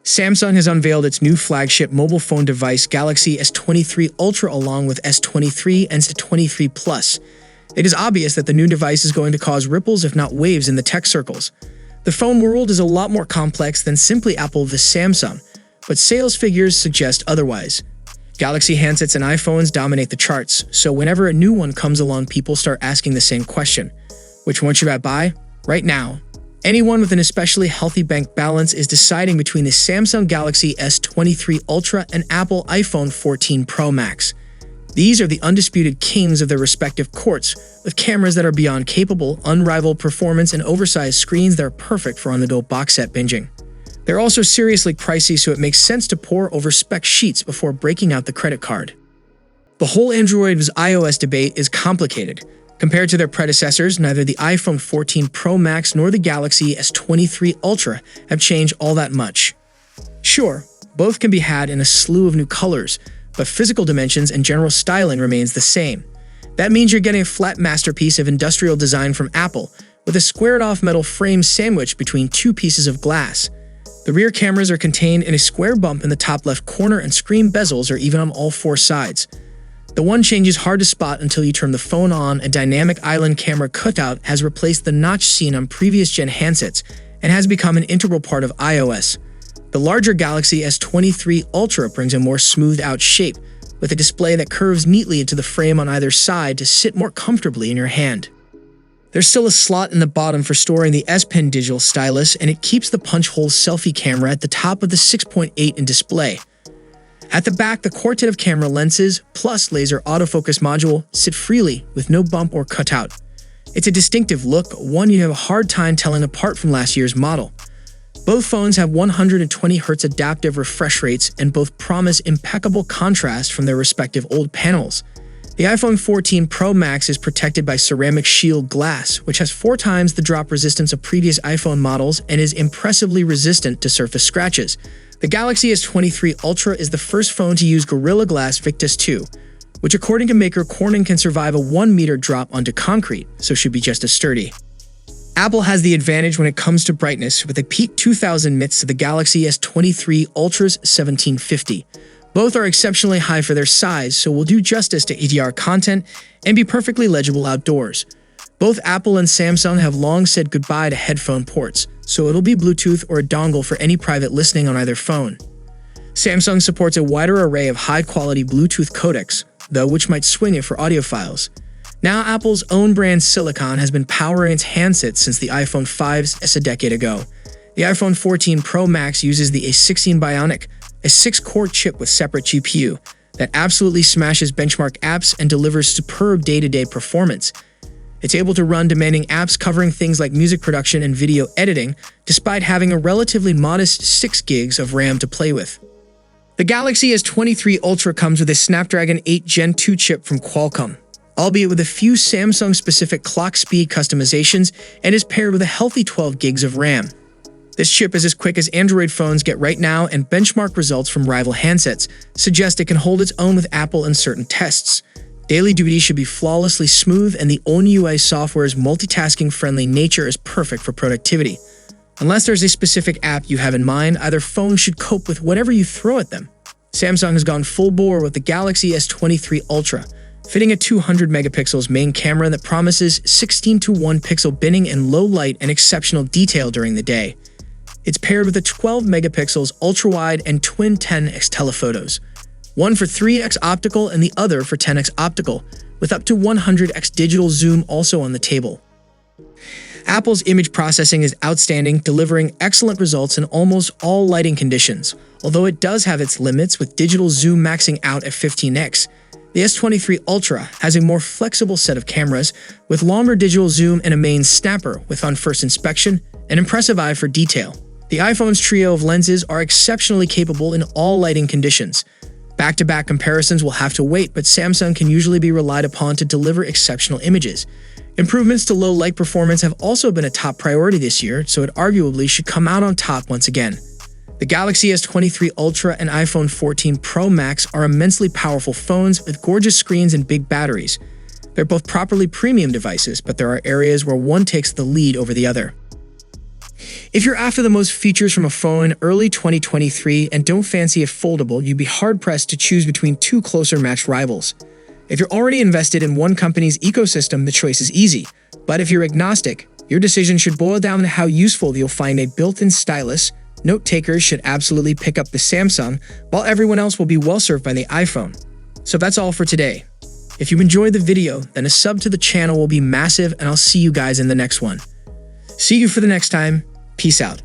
Samsung has unveiled its new flagship mobile phone device, Galaxy S23 Ultra, along with S23 and S23 Plus. It is obvious that the new device is going to cause ripples, if not waves, in the tech circles. The phone world is a lot more complex than simply Apple vs Samsung, but sales figures suggest otherwise. Galaxy handsets and iPhones dominate the charts, so whenever a new one comes along, people start asking the same question. Which one should I buy? Right now, anyone with an especially healthy bank balance is deciding between the Samsung Galaxy S23 Ultra and Apple iPhone 14 Pro Max. These are the undisputed kings of their respective courts, with cameras that are beyond capable, unrivaled performance, and oversized screens that are perfect for on-the-go box set binging. They're also seriously pricey, so it makes sense to pore over spec sheets before breaking out the credit card. The whole Android vs iOS debate is complicated. Compared to their predecessors, neither the iPhone 14 Pro Max nor the Galaxy S23 Ultra have changed all that much. Sure, both can be had in a slew of new colors, but physical dimensions and general styling remains the same. That means you're getting a flat masterpiece of industrial design from Apple, with a squared-off metal frame sandwiched between two pieces of glass. The rear cameras are contained in a square bump in the top left corner, and screen bezels are even on all four sides. The one change is hard to spot until you turn the phone on. A dynamic island camera cutout has replaced the notch seen on previous-gen handsets and has become an integral part of iOS. The larger Galaxy S23 Ultra brings a more smoothed-out shape, with a display that curves neatly into the frame on either side to sit more comfortably in your hand. There's still a slot in the bottom for storing the S Pen digital stylus, and it keeps the punch-hole selfie camera at the top of the 6.8-inch display. At the back, the quartet of camera lenses plus laser autofocus module sit freely with no bump or cutout. It's a distinctive look, one you'd have a hard time telling apart from last year's model. Both phones have 120 Hz adaptive refresh rates, and both promise impeccable contrast from their respective old panels. The iPhone 14 Pro Max is protected by ceramic shield glass, which has 4 times the drop resistance of previous iPhone models and is impressively resistant to surface scratches. The Galaxy S23 Ultra is the first phone to use Gorilla Glass Victus 2, which according to maker Corning can survive a 1-meter drop onto concrete, so should be just as sturdy. Apple has the advantage when it comes to brightness, with a peak 2000 nits to the Galaxy S23 Ultra's 1750. Both are exceptionally high for their size, so will do justice to HDR content and be perfectly legible outdoors. Both Apple and Samsung have long said goodbye to headphone ports, so it'll be Bluetooth or a dongle for any private listening on either phone. Samsung supports a wider array of high-quality Bluetooth codecs, though, which might swing it for audiophiles. Now, Apple's own brand Silicon has been powering its handsets since the iPhone 5s a decade ago. The iPhone 14 Pro Max uses the A16 Bionic, a 6-core chip with separate GPU, that absolutely smashes benchmark apps and delivers superb day-to-day performance. It's able to run demanding apps covering things like music production and video editing, despite having a relatively modest 6 gigs of RAM to play with. The Galaxy S23 Ultra comes with a Snapdragon 8 Gen 2 chip from Qualcomm, albeit with a few Samsung-specific clock speed customizations, and is paired with a healthy 12 gigs of RAM. This chip is as quick as Android phones get right now, and benchmark results from rival handsets suggest it can hold its own with Apple in certain tests. Daily duty should be flawlessly smooth, and the Own UI software's multitasking-friendly nature is perfect for productivity. Unless there's a specific app you have in mind, either phone should cope with whatever you throw at them. Samsung has gone full bore with the Galaxy S23 Ultra, fitting a 200 megapixels main camera that promises 16:1 pixel binning in low light and exceptional detail during the day. It's paired with a 12 megapixels ultra-wide and twin 10x telephotos, one for 3x optical and the other for 10x optical, with up to 100x digital zoom also on the table. Apple's image processing is outstanding, delivering excellent results in almost all lighting conditions, although it does have its limits, with digital zoom maxing out at 15x. The S23 Ultra has a more flexible set of cameras, with longer digital zoom and a main snapper with, on first inspection, an impressive eye for detail. The iPhone's trio of lenses are exceptionally capable in all lighting conditions. Back-to-back comparisons will have to wait, but Samsung can usually be relied upon to deliver exceptional images. Improvements to low light performance have also been a top priority this year, so it arguably should come out on top once again. The Galaxy S23 Ultra and iPhone 14 Pro Max are immensely powerful phones with gorgeous screens and big batteries. They're both properly premium devices, but there are areas where one takes the lead over the other. If you're after the most features from a phone in early 2023 and don't fancy a foldable, you'd be hard-pressed to choose between two closer matched rivals. If you're already invested in one company's ecosystem, the choice is easy. But if you're agnostic, your decision should boil down to how useful you'll find a built-in stylus. Note takers should absolutely pick up the Samsung, while everyone else will be well served by the iPhone. So that's all for today. If you enjoyed the video, then a sub to the channel will be massive, and I'll see you guys in the next one. See you for the next time. Peace out.